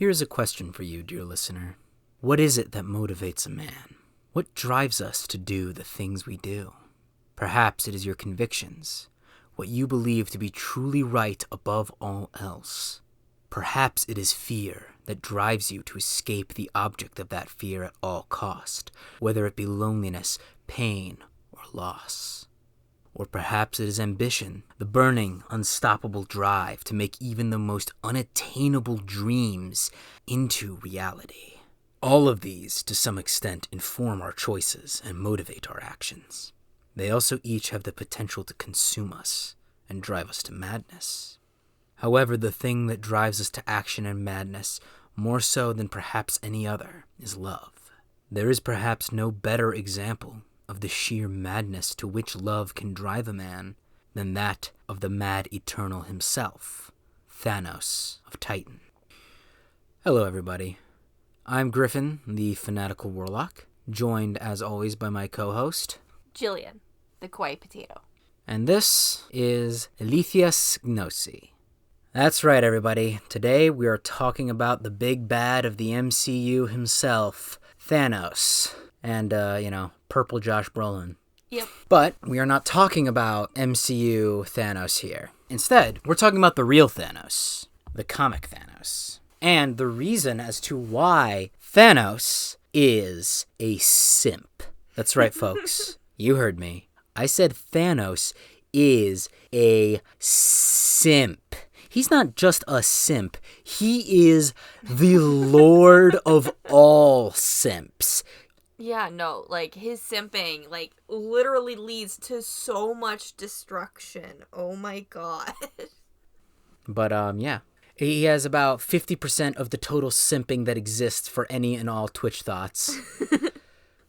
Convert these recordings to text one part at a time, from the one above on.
Here's a question for you, dear listener. What is it that motivates a man? What drives us to do the things we do? Perhaps it is your convictions, what you believe to be truly right above all else. Perhaps it is fear that drives you to escape the object of that fear at all cost, whether it be loneliness, pain, or loss. Or perhaps it is ambition, the burning, unstoppable drive to make even the most unattainable dreams into reality. All of these, to some extent, inform our choices and motivate our actions. They also each have the potential to consume us and drive us to madness. However, the thing that drives us to action and madness, more so than perhaps any other, is love. There is perhaps no better example of the sheer madness to which love can drive a man than that of the mad Eternal himself, Thanos of Titan. Hello, everybody. I'm Griffin, the fanatical warlock, joined as always by my co-host, Jillian, the kawaii potato. And this is Ilíthia Gnósi. That's right, everybody. Today we are talking about the big bad of the MCU himself, Thanos. And, purple Josh Brolin. Yep. But we are not talking about MCU Thanos here. Instead, we're talking about the real Thanos, the comic Thanos. And the reason as to why Thanos is a simp. That's right, folks. You heard me. I said Thanos is a simp. He's not just a simp. He is the lord of all simps. Yeah, no, his simping, literally leads to so much destruction. Oh my god. But, yeah. He has about 50% of the total simping that exists for any and all Twitch thoughts.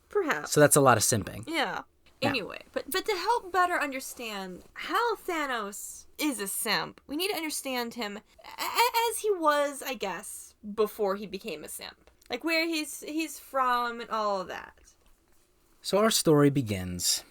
Perhaps. So that's a lot of simping. Yeah. Anyway, but to help better understand how Thanos is a simp, we need to understand him as he was, I guess, before he became a simp. Where he's from and all of that. So our story begins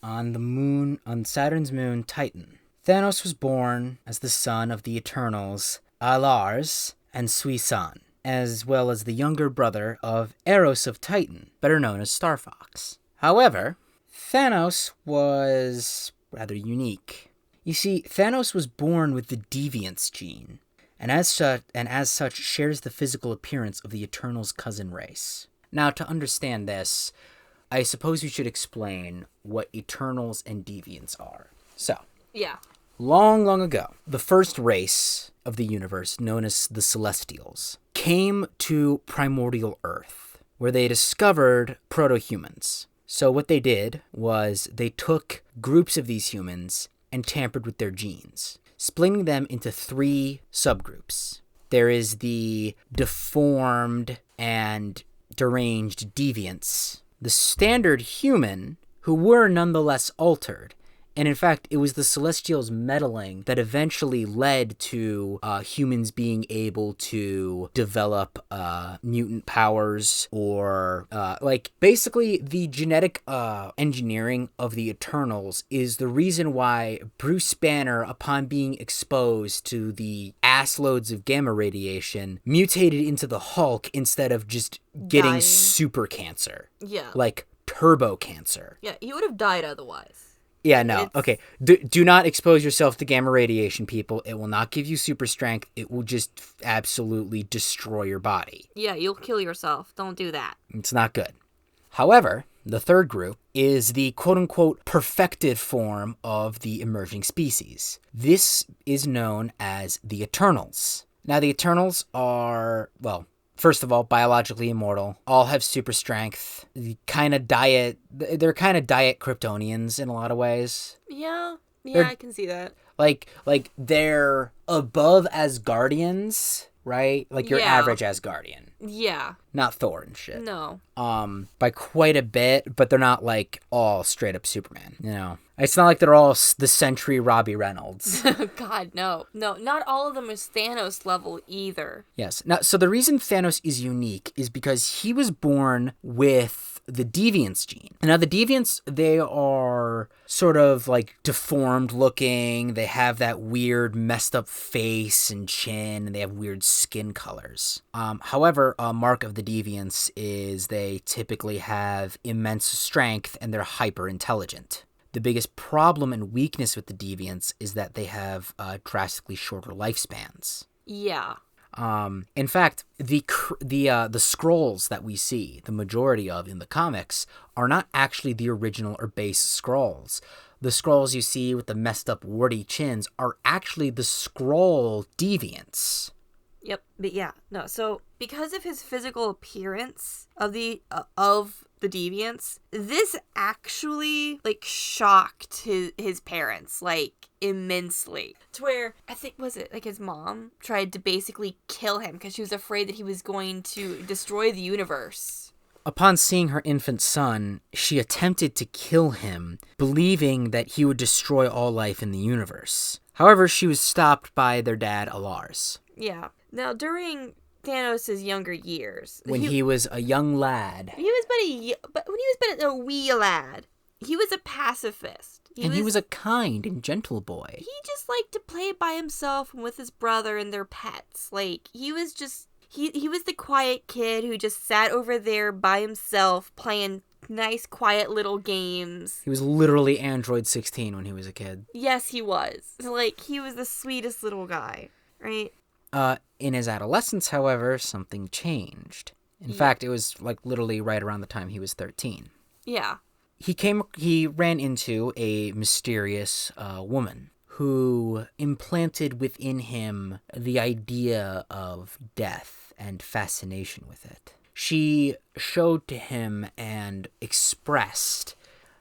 on Saturn's moon, Titan. Thanos was born as the son of the Eternals, Lars and Suisan, as well as the younger brother of Eros of Titan, better known as Star Fox. However, Thanos was rather unique. You see, Thanos was born with the deviance gene, and as such shares the physical appearance of the Eternals' cousin race. Now, to understand this, I suppose we should explain what Eternals and deviants are. So, yeah. Long, long ago, the first race of the universe, known as the Celestials, came to primordial Earth, where they discovered proto-humans. So what they did was they took groups of these humans and tampered with their genes, splitting them into 3 subgroups. There is the deformed and deranged deviants, the standard human, who were nonetheless altered. And in fact, it was the Celestials' meddling that eventually led to humans being able to develop mutant powers or, basically the genetic engineering of the Eternals is the reason why Bruce Banner, upon being exposed to the assloads of gamma radiation, mutated into the Hulk instead of just getting Dying. super cancer. Yeah. Turbo cancer. Yeah, he would have died otherwise. Yeah, no. Okay. Do not expose yourself to gamma radiation, people. It will not give you super strength. It will just absolutely destroy your body. Yeah, you'll kill yourself. Don't do that. It's not good. However, the third group is the quote-unquote perfected form of the emerging species. This is known as the Eternals. Now, the Eternals are, first of all, biologically immortal, all have super strength, they're kind of diet Kryptonians in a lot of ways. Yeah, I can see that. They're above Asgardians, right? Your average Asgardian. Yeah. Not Thor and shit. No. By quite a bit, but they're not all straight up Superman, It's not like they're all the Century Robbie Reynolds. God, no. No, not all of them is Thanos level either. Yes. Now, so the reason Thanos is unique is because he was born with the deviance gene. Now, the deviants, they are sort of like deformed looking. They have that weird messed up face and chin, and they have weird skin colors. However, a mark of the deviants is they typically have immense strength and they're hyper intelligent. The biggest problem and weakness with the deviants is that they have drastically shorter lifespans. Yeah. In fact, the scrolls that we see, the majority of in the comics, are not actually the original or base scrolls. The scrolls you see with the messed up warty chins are actually the scroll deviants. Yep, but yeah, no. So because of his physical appearance of the deviants, this actually like shocked his parents like immensely, to where I think was it like his mom tried to basically kill him because she was afraid that he was going to destroy the universe. Upon seeing her infant son, she attempted to kill him, believing that he would destroy all life in the universe. However, she was stopped by their dad, Alars. Yeah. Now, during Thanos' younger years, when he was a young lad, when he was but a wee lad, he was a pacifist. He was a kind and gentle boy. He just liked to play by himself and with his brother and their pets. Like, he was just he was the quiet kid who just sat over there by himself playing nice, quiet little games. He was literally Android 16 when he was a kid. Yes, he was. Like, he was the sweetest little guy, right? In his adolescence, however, something changed. In fact, it was like literally right around the time he was 13. Yeah. He ran into a mysterious woman who implanted within him the idea of death and fascination with it. She showed to him and expressed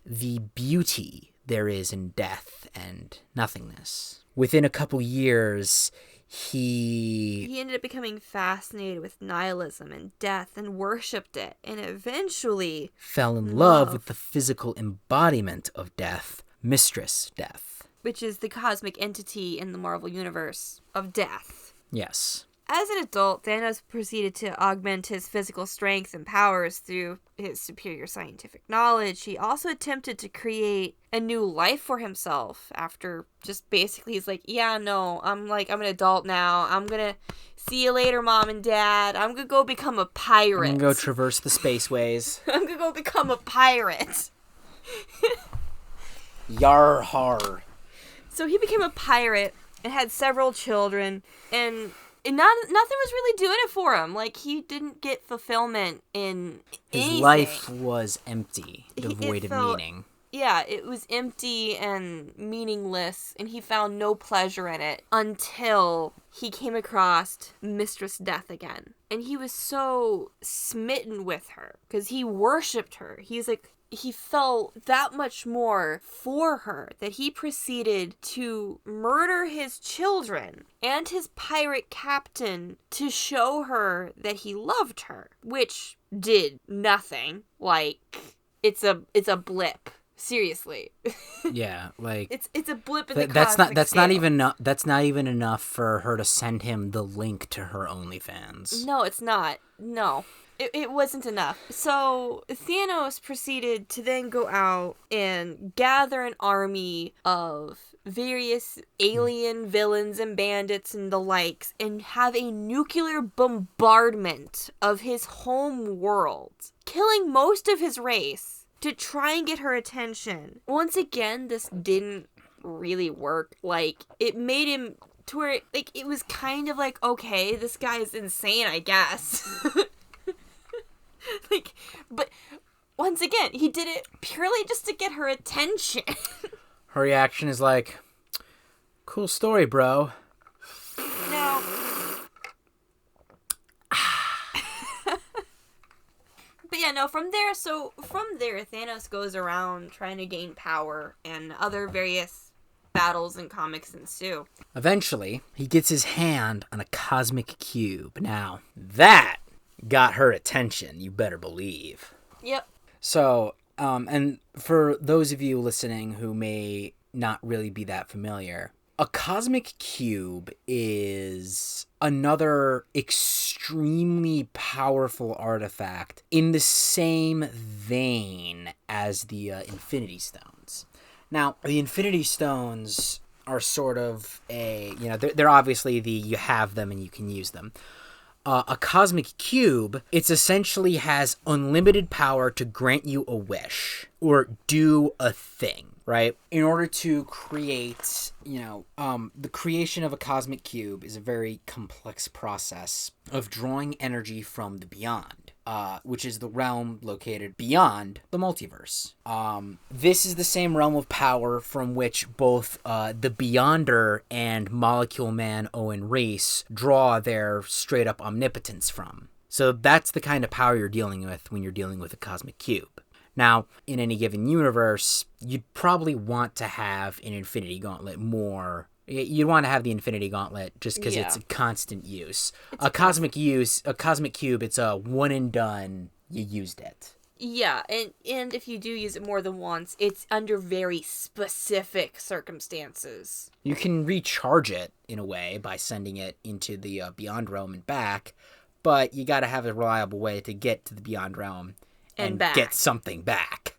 the beauty there is in death and nothingness. Within a couple years, he ended up becoming fascinated with nihilism and death and worshipped it, and eventually fell in love with the physical embodiment of death, Mistress Death. Which is the cosmic entity in the Marvel Universe of death. Yes. As an adult, Thanos proceeded to augment his physical strength and powers through his superior scientific knowledge. He also attempted to create a new life for himself after just basically he's like, yeah, no, I'm an adult now. I'm gonna see you later, Mom and Dad. I'm gonna go become a pirate. I'm gonna go traverse the spaceways. I'm gonna go become a pirate. Yar har. So he became a pirate and had several children, and nothing was really doing it for him. Like, he didn't get fulfillment in anything. His life was empty, devoid of meaning. Yeah, it was empty and meaningless, and he found no pleasure in it until he came across Mistress Death again. And he was so smitten with her because he worshipped her. He's like, he felt that much more for her that he proceeded to murder his children and his pirate captain to show her that he loved her, which did nothing. Like, it's a blip. Seriously. Yeah, like it's a blip in the cosmic scale. That's not even enough for her to send him the link to her OnlyFans. No, it's not. No. It wasn't enough. So Thanos proceeded to then go out and gather an army of various alien villains and bandits and the likes and have a nuclear bombardment of his home world, killing most of his race to try and get her attention. Once again, this didn't really work. Like, it made him to where, like, it was kind of like, okay, this guy is insane, I guess. Like, but once again, he did it purely just to get her attention. Her reaction is like, cool story, bro. No. But yeah, no, from there, Thanos goes around trying to gain power, and other various battles and comics ensue. Eventually, he gets his hand on a cosmic cube. Now, that got her attention, you better believe. Yep. So, And for those of you listening who may not really be that familiar, a cosmic cube is another extremely powerful artifact in the same vein as the Infinity Stones. Now, the Infinity Stones are sort of they're obviously you have them and you can use them. A cosmic cube, it essentially has unlimited power to grant you a wish or do a thing, right? In order to create, the creation of a cosmic cube is a very complex process of drawing energy from the beyond, which is the realm located beyond the multiverse. This is the same realm of power from which both the Beyonder and Molecule Man Owen Reese draw their straight-up omnipotence from. So that's the kind of power you're dealing with when you're dealing with a cosmic cube. Now, in any given universe, you'd probably want to have an Infinity Gauntlet more. You'd want to have the Infinity Gauntlet just because it's a constant use. A cosmic cube, it's a one and done. You used it. Yeah, and if you do use it more than once, it's under very specific circumstances. You can recharge it in a way by sending it into the Beyond Realm and back, but you got to have a reliable way to get to the Beyond Realm and get something back.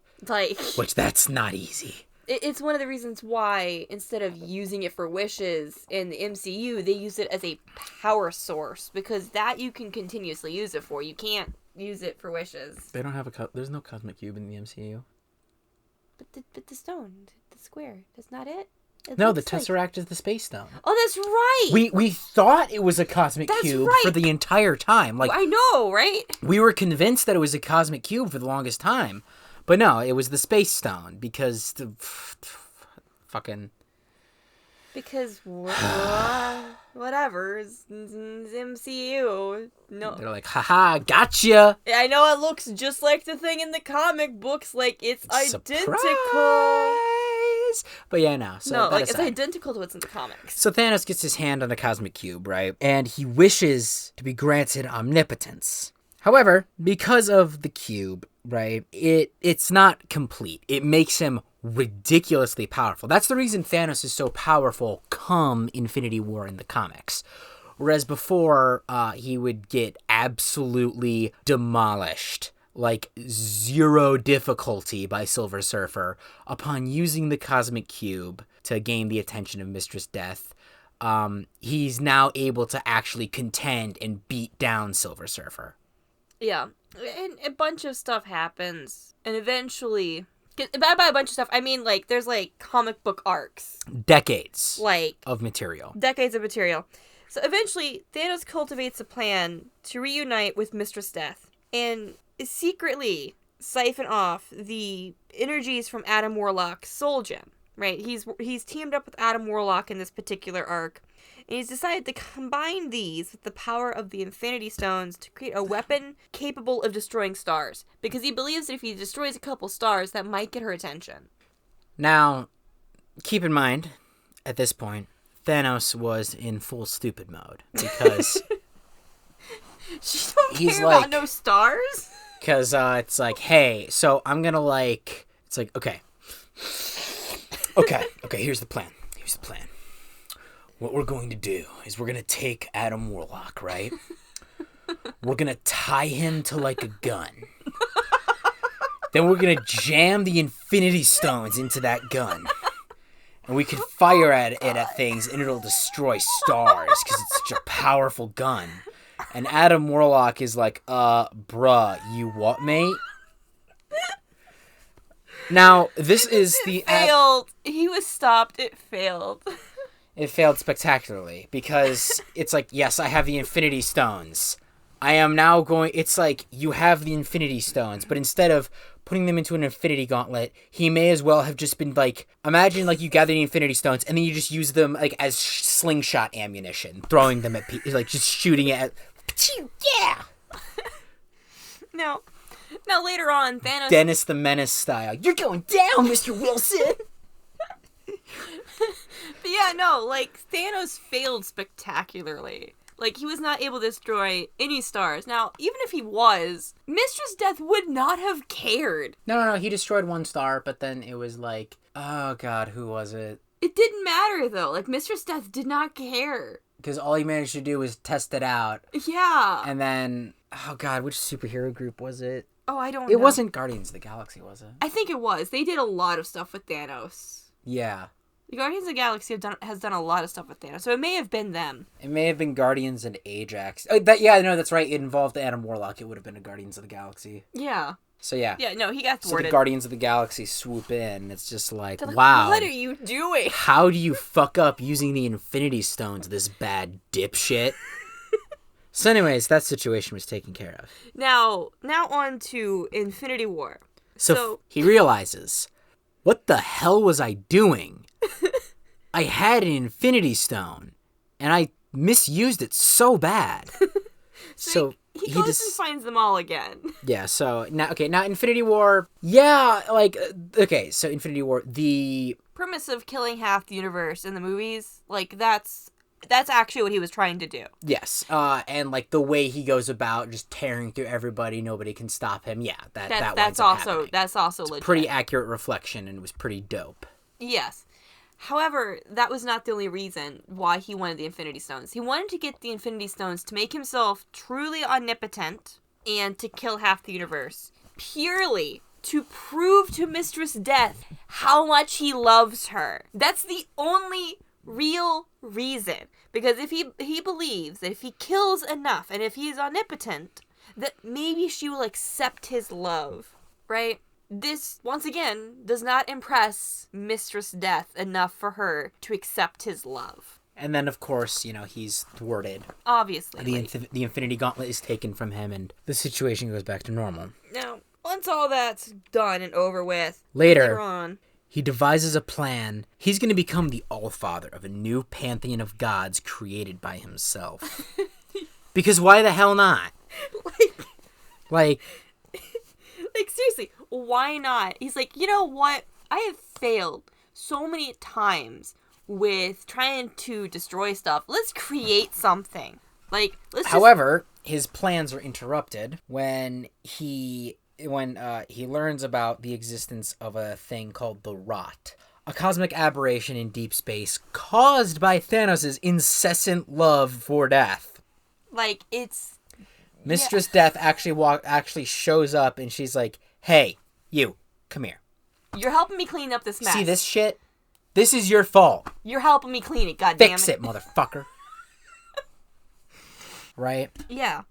Which that's not easy. It's one of the reasons why, instead of using it for wishes in the MCU, they use it as a power source, because that you can continuously use it for. You can't use it for wishes. They don't have there's no cosmic cube in the MCU. But the stone, the square, that's not it? No, the Tesseract is the Space Stone. Oh, that's right! We thought it was a cosmic cube for the entire time. I know, right? We were convinced that it was a cosmic cube for the longest time. But no, it was the Space Stone, because Because whatever, it's MCU. No, they're like, haha, gotcha. I know it looks just like the thing in the comic books, like it's identical. But yeah, no. So it's identical to what's in the comics. So Thanos gets his hand on a cosmic cube, right? And he wishes to be granted omnipotence. However, because of the cube, right, it's not complete. It makes him ridiculously powerful. That's the reason Thanos is so powerful come Infinity War in the comics. Whereas before, he would get absolutely demolished, like zero difficulty by Silver Surfer, upon using the cosmic cube to gain the attention of Mistress Death. He's now able to actually contend and beat down Silver Surfer. Yeah, and a bunch of stuff happens, and eventually, by a bunch of stuff, I mean, there's, comic book arcs. Decades. Of material. Decades of material. So eventually, Thanos cultivates a plan to reunite with Mistress Death, and secretly siphon off the energies from Adam Warlock's soul gem, right? He's teamed up with Adam Warlock in this particular arc, and he's decided to combine these with the power of the Infinity Stones to create a weapon capable of destroying stars. Because he believes that if he destroys a couple stars, that might get her attention. Now, keep in mind, at this point, Thanos was in full stupid mode. Because she don't care about no stars? Because it's like, hey, so I'm going to it's like, okay, here's the plan. What we're going to do is we're going to take Adam Warlock, right? We're going to tie him to a gun. Then we're going to jam the Infinity Stones into that gun. And we can fire it at things and it'll destroy stars because it's such a powerful gun. And Adam Warlock is like, bruh, you what, mate? Now, this is the... failed. He was stopped. It failed. It failed spectacularly because it's like, yes, I have the Infinity Stones. I am now going... It's like, you have the Infinity Stones, but instead of putting them into an Infinity Gauntlet, he may as well have just been imagine you gather the Infinity Stones and then you just use them as slingshot ammunition, throwing them at people, just shooting it at... Yeah! Now later on, Thanos... Dennis the Menace style. You're going down, Mr. Wilson! But yeah, no, Thanos failed spectacularly. Like, he was not able to destroy any stars. Now, even if he was, Mistress Death would not have cared. No, he destroyed one star, but then it was like, oh god, who was it? It didn't matter, though. Like, Mistress Death did not care. Because all he managed to do was test it out. Yeah. And then, oh god, which superhero group was it? Oh, I don't know. It wasn't Guardians of the Galaxy, was it? I think it was. They did a lot of stuff with Thanos. Yeah. The Guardians of the Galaxy has done a lot of stuff with Thanos, so it may have been them. It may have been Guardians and Ajax. Oh, that's right. It involved Adam Warlock. It would have been a Guardians of the Galaxy. Yeah. So yeah. Yeah, no, he got thwarted. So the Guardians of the Galaxy swoop in. It's just like, Like, wow. what are you doing? How do you fuck up using the Infinity Stones, this bad dipshit? So anyways, that situation was taken care of. Now on to Infinity War. So he realizes, what the hell was I doing? I had an Infinity Stone, and I misused it so bad. So he goes and finds them all again. Yeah, so now Infinity War, yeah, like, okay, so Infinity War, the premise of killing half the universe in the movies, like, that's actually what he was trying to do. Yes, and like the way he goes about just tearing through everybody, nobody can stop him. Yeah, that's also legit. It's a pretty accurate reflection, and it was pretty dope. Yes. However, that was not the only reason why he wanted the Infinity Stones. He wanted to get the Infinity Stones to make himself truly omnipotent and to kill half the universe. Purely to prove to Mistress Death how much he loves her. That's the only real reason. Because if he believes that if he kills enough and if he is omnipotent, that maybe she will accept his love, right? This, once again, does not impress Mistress Death enough for her to accept his love. And then, of course, he's thwarted. Obviously. The Infinity Gauntlet is taken from him, and the situation goes back to normal. Now, once all that's done and over with, later on, he devises a plan. He's going to become the Allfather of a new pantheon of gods created by himself. Because why the hell not? Like, seriously, why not? He's like, you know what? I have failed so many times with trying to destroy stuff. Let's create something. However, his plans are interrupted when he learns about the existence of a thing called the Rot, a cosmic aberration in deep space caused by Thanos' incessant love for death. Mistress Death actually shows up, and she's like, "Hey, you, come here. You're helping me clean up this mess. See this shit? This is your fault. You're helping me clean it, goddammit. Fix it, motherfucker." Right? Yeah.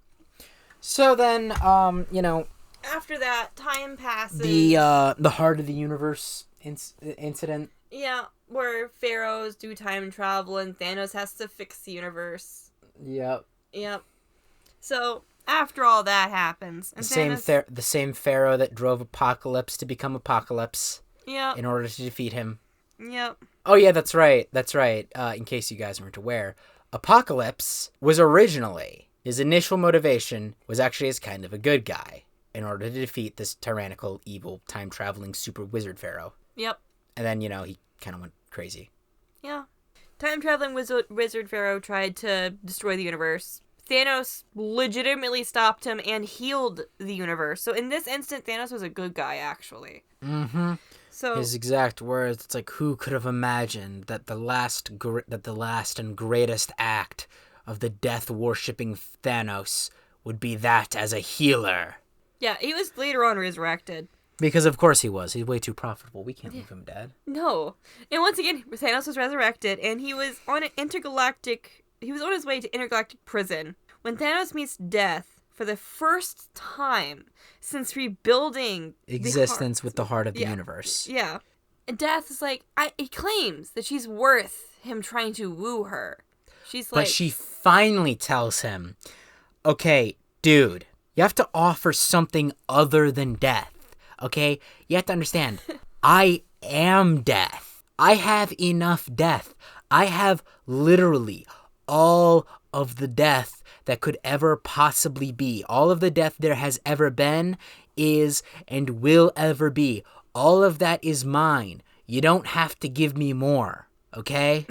So then, after that, time passes. The Heart of the Universe incident. Yeah, where pharaohs do time travel, and Thanos has to fix the universe. Yep. So, after all that happens... And the same pharaoh that drove Apocalypse to become Apocalypse. Yep. In order to defeat him. Yep. Oh, yeah, that's right. In case you guys weren't aware, Apocalypse was originally... His initial motivation was actually as kind of a good guy in order to defeat this tyrannical, evil, time-traveling super wizard pharaoh. Yep. And then, he kind of went crazy. Yeah. Time-traveling wizard pharaoh tried to destroy the universe. Thanos legitimately stopped him and healed the universe. So in this instant, Thanos was a good guy, actually. Mm-hmm. So his exact words, it's like, who could have imagined that the last and greatest act of the death-worshipping Thanos would be that as a healer? Yeah, he was later on resurrected. Because of course he was. He's way too profitable. We can't leave him dead. No. And once again, Thanos was resurrected, and he was on his way to intergalactic prison when Thanos meets Death for the first time since rebuilding existence with the Heart of the Universe. Yeah. And Death is like, he claims that she's worth him trying to woo her. But she finally tells him, okay, dude, you have to offer something other than death, okay? You have to understand, I am death. I have enough death. I have literally all of the death that could ever possibly be. All of the death there has ever been, is, and will ever be. All of that is mine. You don't have to give me more, okay?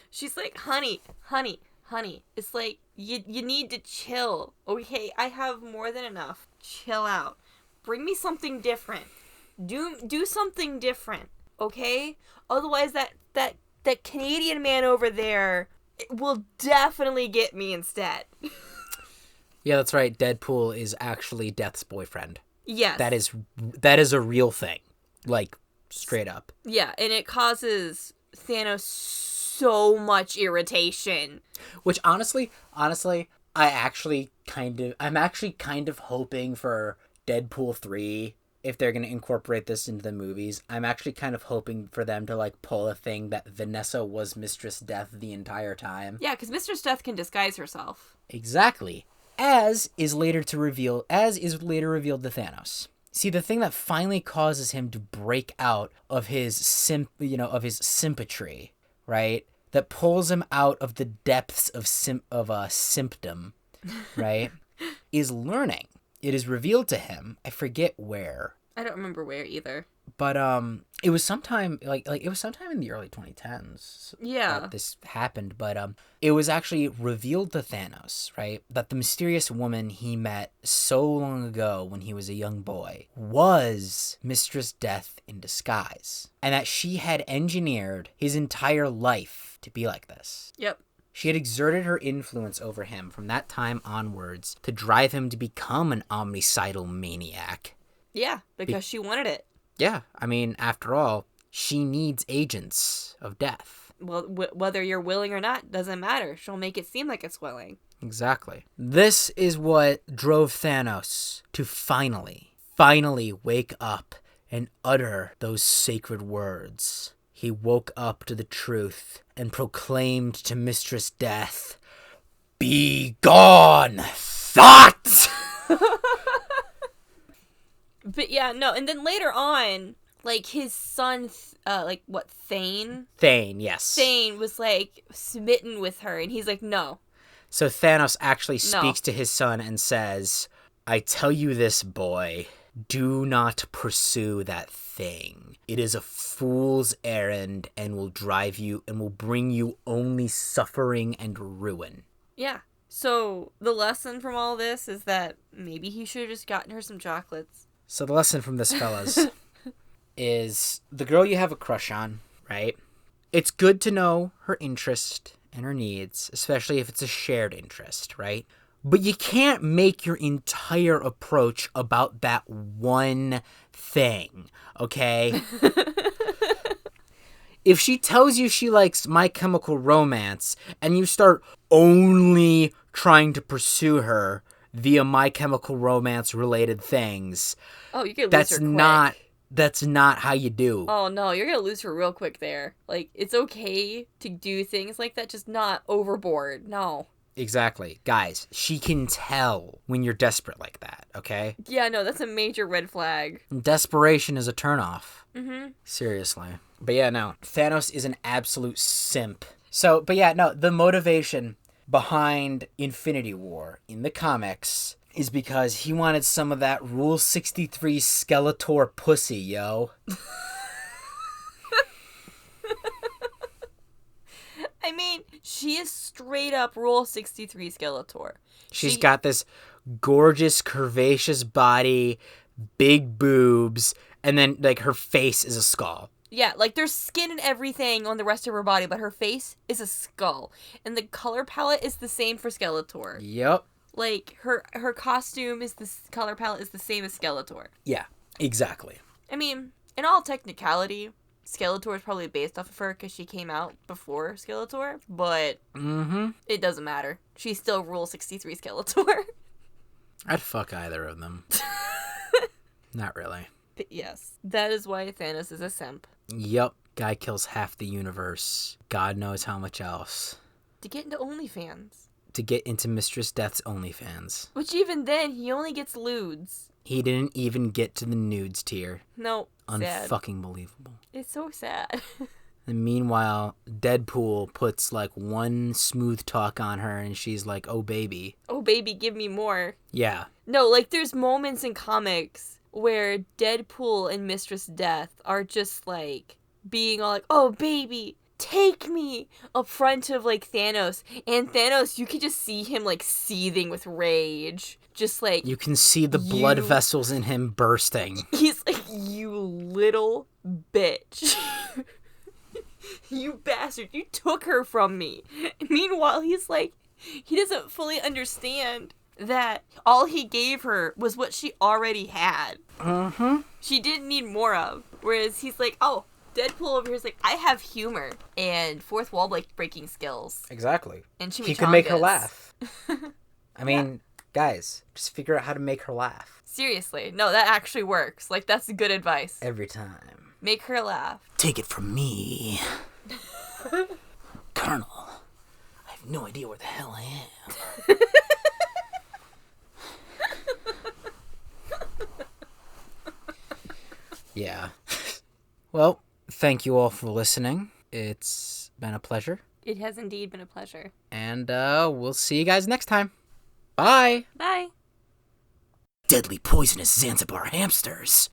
She's like, honey, honey, it's like, you need to chill. Okay, I have more than enough. Chill out. Bring me something different. Do something different, okay? Otherwise, that Canadian man over there will definitely get me instead. Yeah, that's right. Deadpool is actually Death's boyfriend. Yes. That is a real thing. Like, straight up. Yeah, and it causes Thanos so much irritation. Which honestly, I'm actually kind of hoping for Deadpool 3, if they're going to incorporate this into the movies. I'm actually kind of hoping for them to, like, pull a thing that Vanessa was Mistress Death the entire time. Yeah, because Mistress Death can disguise herself. Exactly. As is later revealed to Thanos. See, the thing that finally causes him to break out of his sympatry, right? That pulls him out of the depths of symptom, right? Is learning. It is revealed to him. I forget where. I don't remember where either. But it was sometime it was sometime in the early 2010s. Yeah. That this happened, but it was actually revealed to Thanos, right, that the mysterious woman he met so long ago when he was a young boy was Mistress Death in disguise, and that she had engineered his entire life to be like this. Yep. She had exerted her influence over him from that time onwards to drive him to become an omnicidal maniac. Yeah, because she wanted it. Yeah, I mean, after all, she needs agents of death. Well, whether you're willing or not doesn't matter. She'll make it seem like it's willing. Exactly. This is what drove Thanos to finally wake up and utter those sacred words. He woke up to the truth and proclaimed to Mistress Death, "Be gone, thought!" But yeah, no, and then later on, like, his son, Thane? Thane, yes. Thane was, like, smitten with her, and he's like, no. So Thanos actually speaks to his son and says, "I tell you this, boy, do not pursue that thing. It is a fool's errand and will bring you only suffering and ruin." Yeah. So the lesson from all this is that maybe he should have just gotten her some chocolates. So the lesson from this, fellas, is the girl you have a crush on, right? It's good to know her interest and her needs, especially if it's a shared interest, right? But you can't make your entire approach about that one thing, okay? If she tells you she likes My Chemical Romance and you start only trying to pursue her via My Chemical Romance related things, oh, you could lose her quick. That's not how you do. Oh no, you're gonna lose her real quick there. Like, it's okay to do things like that, just not overboard. No. Exactly. Guys, she can tell when you're desperate like that, okay? Yeah, no, that's a major red flag. Desperation is a turnoff. Mm-hmm. Seriously. But yeah, no. Thanos is an absolute simp. So, but yeah, no, the motivation behind Infinity War in the comics is because he wanted some of that Rule 63 Skeletor pussy, yo. I mean, she is straight up Rule 63 Skeletor. She's got this gorgeous, curvaceous body, big boobs, and then, like, her face is a skull. Yeah, like, there's skin and everything on the rest of her body, but her face is a skull. And the color palette is the same for Skeletor. Yep. Like, her costume color palette is the same as Skeletor. Yeah, exactly. I mean, in all technicality, Skeletor is probably based off of her because she came out before Skeletor, but it doesn't matter. She's still Rule 63 Skeletor. I'd fuck either of them. Not really. But yes, that is why Thanos is a simp. Yup. Guy kills half the universe. God knows how much else. To get into OnlyFans. To get into Mistress Death's OnlyFans. Which even then, he only gets lewds. He didn't even get to the nudes tier. No, sad. Unfucking believable. It's so sad. And meanwhile, Deadpool puts, like, one smooth talk on her and she's like, "Oh, baby." Oh, baby, give me more. Yeah. No, like, there's moments in comics where Deadpool and Mistress Death are just, like, being all like, "Oh, baby, take me up front of, like, Thanos. And Thanos, you can just see him, like, seething with rage. Just, like... You can see the blood vessels in him bursting. He's like, you little bitch. You bastard, you took her from me. Meanwhile, he's like, he doesn't fully understand that all he gave her was what she already had. Mm-hmm. She didn't need more of. Whereas he's like, oh, Deadpool over here is like, I have humor and fourth wall breaking skills. Exactly. And he could make her laugh. I mean, guys, just figure out how to make her laugh. Seriously. No, that actually works. Like, that's good advice. Every time. Make her laugh. Take it from me. Colonel, I have no idea where the hell I am. Yeah. Well, thank you all for listening. It's been a pleasure. It has indeed been a pleasure. And we'll see you guys next time. Bye. Bye. Deadly poisonous Zanzibar hamsters.